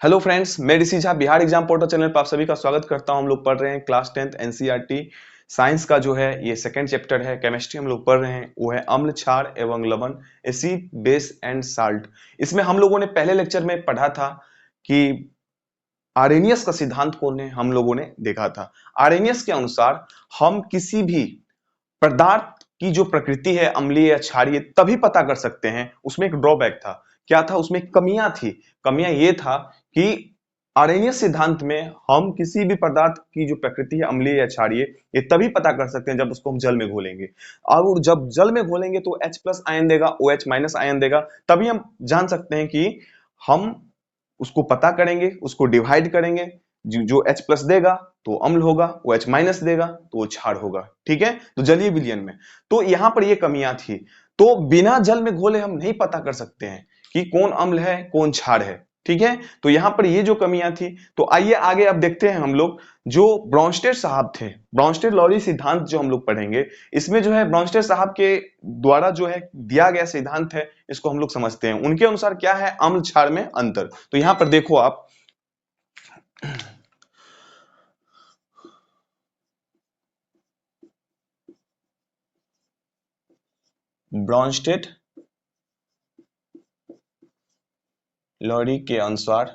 Hello friends, मैं Rishi Jha Bihar exam portal channel पर आप सभी का स्वागत करता हूं। हम लोग पढ़ रहे हैं क्लास 10th एनसीईआरटी साइंस का जो है ये सेकंड चैप्टर है। केमिस्ट्री हम लोग पढ़ रहे हैं, वो है अम्ल, क्षार एवं लवण, एसिड, बेस एंड साल्ट। इसमें हम लोगों ने पहले लेक्चर में पढ़ा था कि आर्रेनियस का सिद्धांत को हम लोगों ने देखा था। आर्रेनियस के अनुसार हम किसी भी पदार्थ की जो प्रकृति है, अम्लीय या क्षारीय, तभी पता कर सकते हैं। उसमें एक ड्रॉबैक था। क्या था? उसमें कमियां थी। कमियां ये था कि आर्रेनियस सिद्धांत में हम किसी भी पदार्थ की जो प्रकृति है, अम्लीय या क्षारीय, ये तभी पता कर सकते हैं जब उसको हम जल में घोलेंगे। और जब जल में घोलेंगे तो H+ आयन देगा, OH- आयन देगा, तभी हम जान सकते हैं कि हम उसको पता करेंगे, उसको डिवाइड करेंगे। जो H+ देगा तो अम्ल होगा, OH- देगा तो वो क्षार होगा। ठीक है, तो जलीय विलयन में तो यहां पर ये कमियां थी। तो बिना जल में घोले हम नहीं पता कर सकते हैं कि कौन अम्ल है कौन क्षार है। ठीक है, तो यहां पर ये जो कमियां थी, तो आइए आगे अब देखते हैं हम लोग। जो ब्रॉन्स्टेड साहब थे, ब्रॉन्स्टेड-लॉरी सिद्धांत जो हम लोग पढ़ेंगे, इसमें जो है ब्रॉन्स्टेड साहब के द्वारा जो है दिया गया सिद्धांत है, इसको हम लोग समझते हैं। उनके अनुसार क्या है अम्ल क्षार में अंतर। तो यहां पर देखो आप, ब्रॉन्स्टेड लॉरी के अनुसार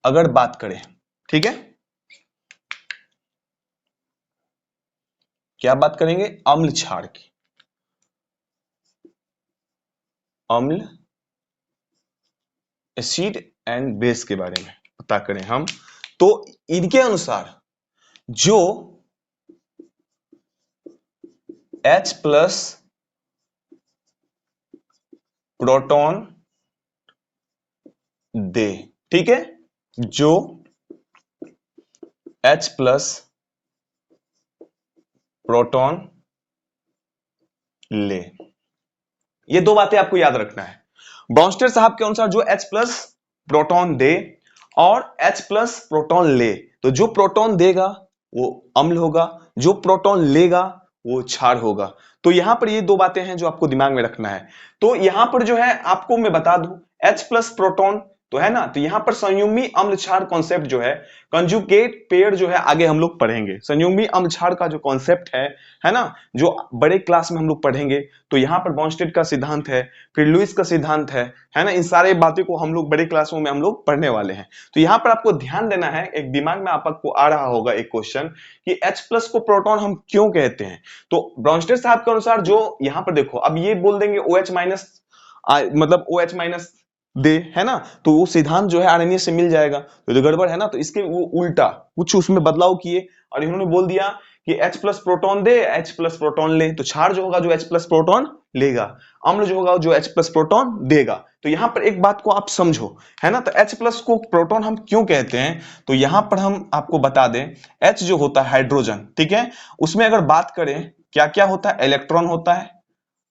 अगर बात करें, ठीक है, क्या बात करेंगे? अम्ल क्षार की। अम्ल, एसिड एंड बेस के बारे में पता करें हम, तो इनके अनुसार जो H+ प्रोटॉन दे, ठीक है, जो H+ प्रोटॉन ले, ये दो बातें आपको याद रखना है। ब्रॉन्स्टेड साहब के अनुसार जो H+ प्रोटॉन दे और H+ प्रोटॉन ले, तो जो प्रोटॉन देगा वो अम्ल होगा, जो प्रोटॉन लेगा वो क्षार होगा। तो यहां पर ये दो बातें हैं जो आपको दिमाग में रखना है। तो यहां पर जो है आपको मैं बता दूं, H+ प्रोटॉन तो है ना, तो यहां पर संयुग्मी अम्ल क्षार कॉन्सेप्ट जो है, कंजुगेट पेयर जो है, आगे हम लोग पढ़ेंगे। संयुग्मी अम्ल क्षार का जो कॉन्सेप्ट है ना, जो बड़े क्लास में हम लोग पढ़ेंगे। तो यहां पर बॉन्स्टेड का सिद्धांत है, फिर लुईस का सिद्धांत है ना, इन सारे बातों को हम लोग बड़े क्लासों में हम लोग पढ़ने वाले हैं। तो यहां पर आपको ध्यान देना है, एक दिमाग में आपको आ रहा होगा एक क्वेश्चन कि H+ को प्रोटॉन हम क्यों कहते हैं। तो ब्रॉन्स्टेड साहब के अनुसार जो यहां पर देखो, अब ये बोल देंगे OH- मतलब OH- दे, है ना, तो वो सिद्धांत जो है आरएनए से मिल जाएगा। तो जो गड़बड़ है ना, तो इसके वो उल्टा कुछ उसमें बदलाव किए और इन्होंने बोल दिया कि H+ प्रोटॉन दे, H+ प्रोटॉन ले, तो क्षार जो होगा जो H+ प्रोटॉन लेगा, अम्ल जो होगा जो H+ प्रोटॉन देगा। तो यहां पर एक बात को आप समझो, है ना, तो H+ को प्रोटॉन हम क्यों कहते हैं, तो यहां पर हम आपको बता दें, H जो होता है हाइड्रोजन, ठीक है, उसमें अगर बात करें क्या क्या होता है, इलेक्ट्रॉन होता है,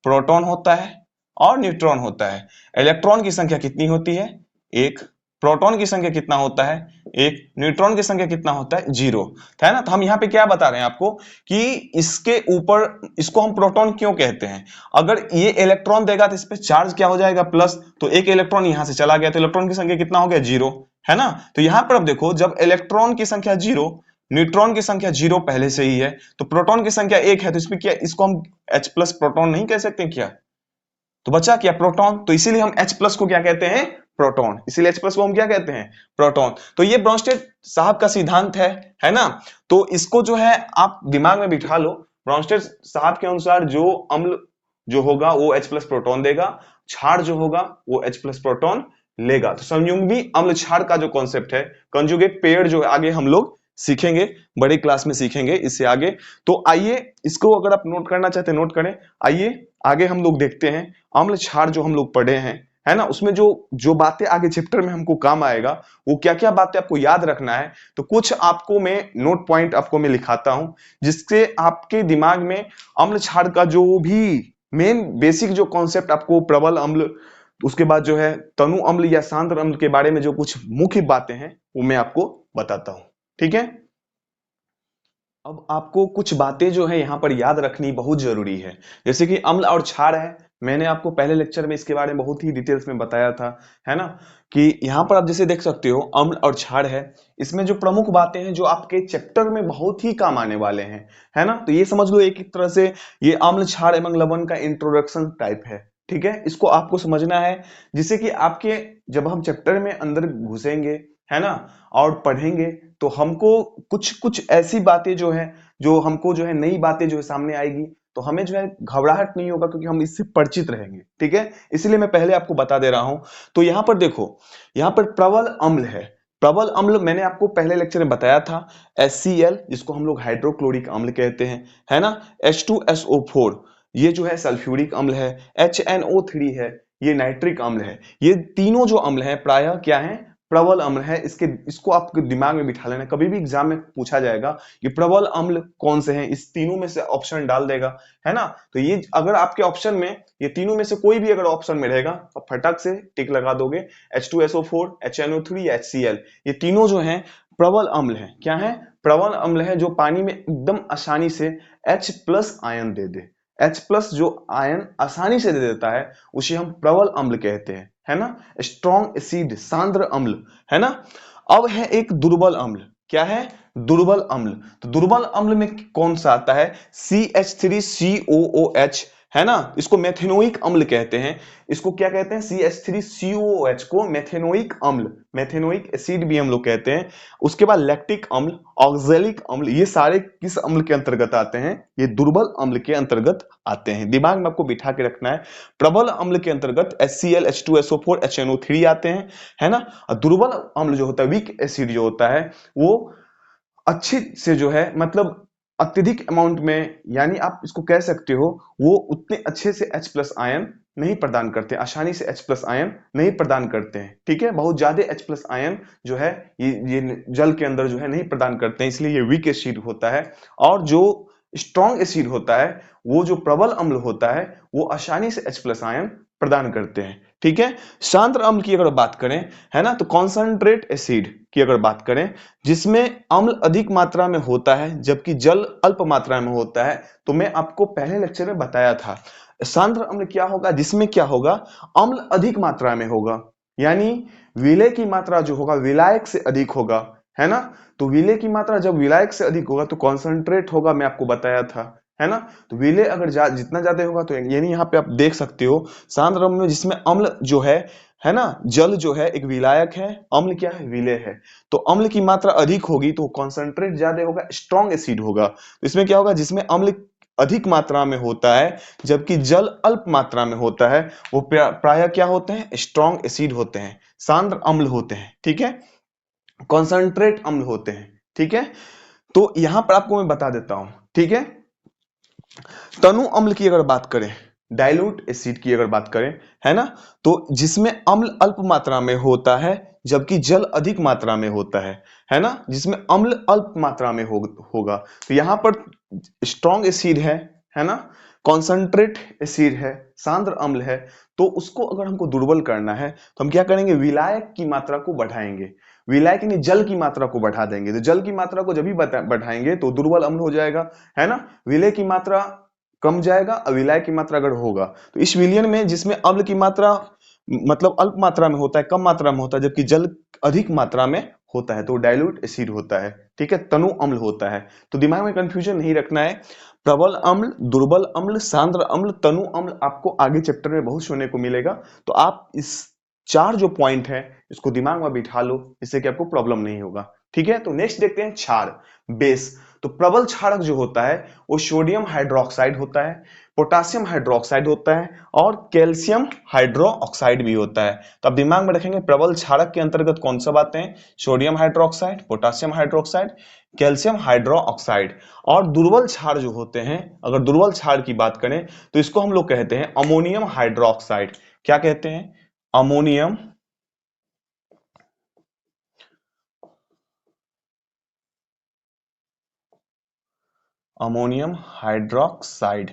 प्रोटॉन होता है और न्यूट्रॉन होता है। इलेक्ट्रॉन की संख्या कितनी होती है? एक। प्रोटॉन की संख्या कितना होता है? एक। न्यूट्रॉन की संख्या कितना होता है? 0, है ना। तो हम यहाँ पे क्या बता रहे हैं आपको कि इसके ऊपर इसको हम प्रोटॉन क्यों कहते हैं। अगर ये इलेक्ट्रॉन देगा तो इस पे चार्ज क्या हो जाएगा? प्लस। तो एक इलेक्ट्रॉन यहां से चला गया तो इलेक्ट्रॉन की संख्या कितना हो गया? 0, है ना। तो यहां पर अब देखो, जब इलेक्ट्रॉन की संख्या 0, न्यूट्रॉन की संख्या 0 पहले से ही है, तो प्रोटॉन की संख्या 1 है, तो इसमें क्या, इसको हम H+ प्रोटॉन नहीं कह सकते क्या? तो बचा क्या? प्रोटॉन। तो इसीलिए हम H+ को क्या कहते हैं? प्रोटॉन। इसीलिए H+ को हम क्या कहते हैं? प्रोटॉन। तो ये ब्रॉन्स्टेड साहब का सिद्धांत है ना। तो इसको जो है आप दिमाग में बिठा लो। ब्रॉन्स्टेड साहब के अनुसार जो अम्ल जो होगा वो H+ प्रोटॉन देगा, क्षार जो होगा वो H+ प्रोटॉन लेगा। तो संयुग्मी अम्ल क्षार का जो कॉन्सेप्ट है, कंजुगेट पेयर, जो आगे हम लोग सीखेंगे, बड़ी क्लास में सीखेंगे इससे आगे। तो आइए इसको अगर आप नोट करना चाहते हैं नोट करें। आइए आगे हम लोग देखते हैं अम्ल क्षार जो हम लोग पढ़े हैं, है ना, उसमें जो जो बातें आगे चैप्टर में हमको काम आएगा, वो क्या क्या बातें आपको याद रखना है। तो कुछ आपको मैं नोट पॉइंट आपको मैं लिखाता हूं, जिससे आपके दिमाग में अम्ल क्षार का जो भी मेन बेसिक जो कॉन्सेप्ट, आपको प्रबल अम्ल, उसके बाद जो है तनु अम्ल या सांद्र अम्ल के बारे में जो कुछ मुख्य बातें हैं वो मैं आपको बताता हूं। ठीक है, अब आपको कुछ बातें जो है यहां पर याद रखनी बहुत जरूरी है। जैसे कि अम्ल और क्षार है, मैंने आपको पहले लेक्चर में इसके बारे में बहुत ही डिटेल्स में बताया था, है ना, कि यहाँ पर आप जैसे देख सकते हो अम्ल और क्षार है। इसमें जो प्रमुख बातें हैं जो आपके चैप्टर में बहुत ही काम आने वाले हैं, है ना, तो ये समझ लो एक तरह से ये अम्ल क्षार एवं लवण का इंट्रोडक्शन टाइप है। ठीक है, इसको आपको समझना है जिससे कि आपके जब हम चैप्टर में अंदर घुसेंगे, है ना, और पढ़ेंगे तो हमको कुछ कुछ ऐसी बातें जो है, जो हमको जो है नई बातें जो है सामने आएगी, तो हमें जो है घबराहट नहीं होगा क्योंकि हम इससे परिचित रहेंगे। ठीक है, इसलिए मैं पहले आपको बता दे रहा हूं। तो यहां पर देखो, यहां पर प्रबल अम्ल है। प्रबल अम्ल मैंने आपको पहले लेक्चर में बताया था, HCl जिसको हम लोग हाइड्रोक्लोरिक अम्ल कहते हैं, है ना, H2SO4 ये जो है सल्फ्यूरिक अम्ल है, HNO3 है ये नाइट्रिक अम्ल है। ये तीनों जो अम्ल है प्रायः क्या है, प्रबल अम्ल है। इसको आपके दिमाग में बिठा लेना, कभी भी एग्जाम में पूछा जाएगा कि प्रबल अम्ल कौन से हैं, इस तीनों में से ऑप्शन डाल देगा, है ना। तो ये अगर आपके ऑप्शन में ये तीनों में से कोई भी अगर ऑप्शन में रहेगा तो फटक से टिक लगा दोगे, H2SO4, HNO3 या HCl ये तीनों जो हैं प्रबल अम्ल है। क्या है, प्रबल अम्ल है जो पानी में एकदम आसानी से H+ आयन दे दे। H+ जो आयन आसानी से दे देता है उसे हम प्रबल अम्ल कहते हैं, है ना, स्ट्रॉन्ग एसिड सांद्र अम्ल, है ना। अब है एक दुर्बल अम्ल। क्या है, दुर्बल अम्ल। तो दुर्बल अम्ल में कौन सा आता है, CH3COOH, है ना, इसको मेथेनोइक अम्ल कहते हैं। इसको क्या कहते हैं, CH3COOH को मेथेनोइक अम्ल, मेथेनोइक एसिड भी हम लोग कहते हैं। उसके बाद लैक्टिक अम्ल, ऑक्जेलिक अम्ल, ये सारे किस अम्ल के अंतर्गत आते हैं, ये दुर्बल अम्ल के अंतर्गत आते हैं। दिमाग में आपको बिठा के रखना है, प्रबल अम्ल के अंतर्गत HCl, H2SO4, HNO3 आते हैं, है ना। और दुर्बल अम्ल जो होता है, वीक एसिड जो होता है, वो अच्छे से जो है मतलब अत्यधिक अमाउंट में, यानी आप इसको कह सकते हो वो उतने अच्छे से H+ आयन नहीं प्रदान करते, आसानी से H+ आयन नहीं प्रदान करते हैं। ठीक है, बहुत ज्यादा H+ आयन जो है ये जल के अंदर जो है नहीं प्रदान करते हैं, इसलिए ये वीक एसिड होता है। और जो स्ट्रॉन्ग एसिड होता है, वो जो प्रबल अम्ल होता है, वो आसानी से H+ आयन प्रदान करते हैं। ठीक है, शांत अम्ल की अगर बात करें, है ना, तो कॉन्सेंट्रेट एसिड की अगर बात करें जिसमें अम्ल अधिक मात्रा में होता है जबकि जल अल्प मात्रा में होता है, तो मैं आपको पहले लेक्चर में बताया था सांद्र अम्ल क्या होगा, जिसमें क्या होगा, अम्ल अधिक मात्रा में होगा, यानी विलय की मात्रा जो होगा विलायक से अधिक होगा, है ना। तो विलय की मात्रा जब विलायक से अधिक होगा तो कॉन्सेंट्रेट होगा, मैं आपको बताया था, है ना। तो विलय अगर जितना ज्यादा होगा तो यानी यहाँ पे आप देख सकते हो सांद्र अम्ल में जिसमें अम्ल जो है ना, जल जो है एक विलायक है, अम्ल क्या है, विलय है। तो अम्ल की मात्रा अधिक होगी तो कॉन्सेंट्रेट ज्यादा होगा, स्ट्रॉन्ग एसिड होगा। तो इसमें क्या होगा, जिसमें अम्ल अधिक मात्रा में होता है जबकि जल अल्प मात्रा में होता है, वो प्रायः क्या होते हैं, स्ट्रॉन्ग एसिड होते हैं, सांद्र अम्ल होते हैं। ठीक है, कॉन्सेंट्रेट अम्ल होते हैं। ठीक है, तो यहां पर आपको मैं बता देता हूं। ठीक है, तनु अम्ल की अगर बात करें, डाइल्यूट एसिड की अगर बात करें, है ना, तो जिसमें अम्ल अल्प मात्रा में होता है जबकि जल अधिक मात्रा में होता है ना, जिसमें अम्ल अल्प मात्रा में होगा। तो यहां पर स्ट्रॉन्ग एसिड है ना, कॉन्सेंट्रेट एसिड है, सांद्र अम्ल है। तो उसको अगर हमको दुर्बल करना है तो हम क्या करेंगे, विलायक की मात्रा को बढ़ाएंगे, विलायक यानी जल की मात्रा को बढ़ा देंगे। तो जल की मात्रा को जब भी बढ़ाएंगे तो दुर्बल अम्ल हो जाएगा, है ना। विलय की मात्रा कम जाएगा, अविलय की मात्रा अगर होगा तो इस विलयन में जिसमें अम्ल की मात्रा मतलब अल्प मात्रा में होता है, कम मात्रा में होता है, जबकि जल अधिक मात्रा में होता है तो डाइल्यूट एसिड होता है। ठीक है, तनु अम्ल होता है। तो दिमाग में कंफ्यूजन नहीं रखना है, प्रबल अम्ल, दुर्बल अम्ल, सांद्र अम्ल, तनु अम्ल आपको आगे चैप्टर में बहुत सुनने को मिलेगा। तो आप इस चार जो पॉइंट है इसको दिमाग में बिठा लो, इससे कि आपको प्रॉब्लम नहीं होगा। ठीक है, तो नेक्स्ट देखते हैं क्षार, बेस। तो प्रबल क्षारक जो होता है वो सोडियम हाइड्रोक्साइड होता है, पोटासियम हाइड्रोक्साइड होता है और कैल्शियम हाइड्रोक्साइड भी होता है। तो आप दिमाग में रखेंगे प्रबल क्षारक के अंतर्गत कौन सा बातें हैं, sodium hydroxide, potassium hydroxide, calcium hydroxide. और दुर्बल क्षार जो होते हैं, अगर दुर्बल क्षार की बात करें तो इसको हम लोग कहते हैं अमोनियम हाइड्रोक्साइड। क्या कहते हैं, ammonium ammonium hydroxide,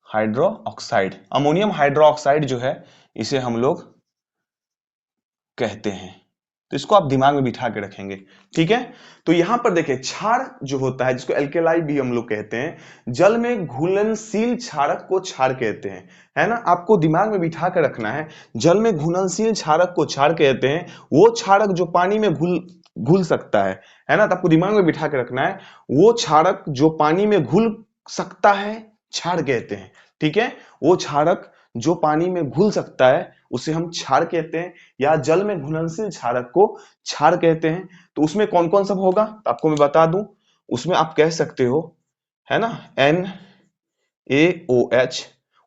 hydroxide, ammonium hydroxide जो है इसे हम लोग कहते हैं। तो इसको आप दिमाग में बिठा के रखेंगे, ठीक है। तो यहां पर देखिए क्षार जो होता है जिसको एल्केलाई भी हम लोग कहते हैं, जल में घुलनशील क्षारक को क्षार कहते हैं, है ना। आपको दिमाग में बिठा के रखना है, जल में घुलनशील क्षारक को क्षार कहते हैं, वो क्षारक जो पानी में घुल घुल सकता है ना। तो आपको दिमाग में बिठा के रखना है, वो क्षारक जो पानी में घुल सकता है क्षार कहते हैं, ठीक है। वो क्षारक जो पानी में घुल सकता है उसे हम क्षार कहते हैं, या जल में घुलनशील क्षारक को क्षार कहते हैं। तो उसमें कौन कौन सब होगा तो आपको मैं बता दूं, उसमें आप कह सकते हो, है ना, NaOH,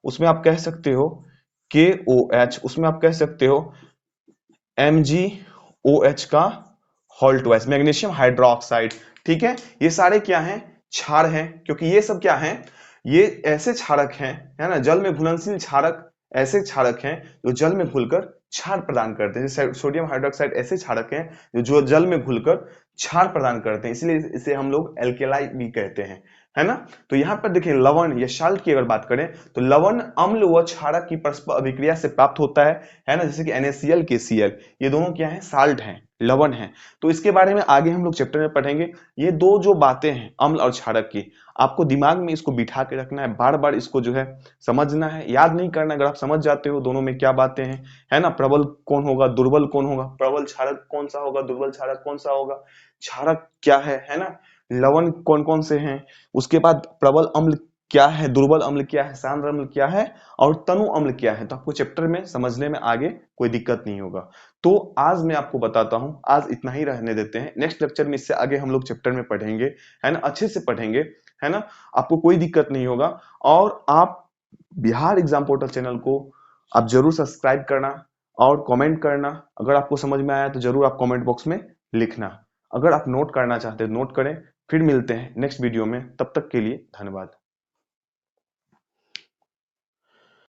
उसमें आप कह सकते हो KOH, उसमें आप कह सकते हो MgOH का होल ट्वाइस, मैग्नीशियम हाइड्रोक्साइड, ठीक है। ये सारे क्या हैं, क्षार हैं, क्योंकि ये सब क्या हैं, ये ऐसे क्षारक हैं, है ना, जल में घुलनशील क्षारक ऐसे क्षारक हैं जो जल में घुलकर क्षार प्रदान करते हैं। जैसे सोडियम हाइड्रोक्साइड ऐसे क्षारक हैं जो जल में घुलकर क्षार प्रदान करते हैं, इसलिए इसे हम लोग एल्केलाई भी कहते हैं, है ना। तो यहाँ पर देखिए लवण या साल्ट की अगर बात करें तो लवण अम्ल व क्षारक की परस्पर अभिक्रिया से प्राप्त होता है ना, जैसे कि NaCl KCl, ये दोनों क्या है, साल्ट हैं, लवण है। तो इसके बारे में आगे हम लोग चैप्टर में पढ़ेंगे। ये दो जो बातें हैं अम्ल और क्षारक की, आपको दिमाग में इसको बिठा के रखना है, बार बार इसको जो है समझना है, याद नहीं करना। अगर आप समझ जाते हो दोनों में क्या बातें हैं, है ना, प्रबल कौन होगा दुर्बल कौन होगा, प्रबल क्षारक कौन सा होगा दुर्बल क्षारक कौन सा होगा, क्षारक क्या है ना, लवण कौन कौन से हैं, उसके बाद प्रबल अम्ल क्या है, दुर्बल अम्ल क्या है, सांद्र अम्ल क्या है, और तनु अम्ल क्या है, तो आपको चैप्टर में समझने में आगे कोई दिक्कत नहीं होगा। तो आज मैं आपको बताता हूं, आज इतना ही रहने देते हैं, नेक्स्ट लेक्चर में इससे आगे हम लोग चैप्टर में पढ़ेंगे, है ना, अच्छे से पढ़ेंगे, है ना, आपको कोई दिक्कत नहीं होगा। और आप बिहार एग्जाम पोर्टल चैनल को आप जरूर सब्सक्राइब करना और कमेंट करना, अगर आपको समझ में आया तो जरूर आप कमेंट बॉक्स में लिखना, अगर आप नोट करना चाहते हैं नोट करें। फिर मिलते हैं नेक्स्ट वीडियो में, तब तक के लिए धन्यवाद।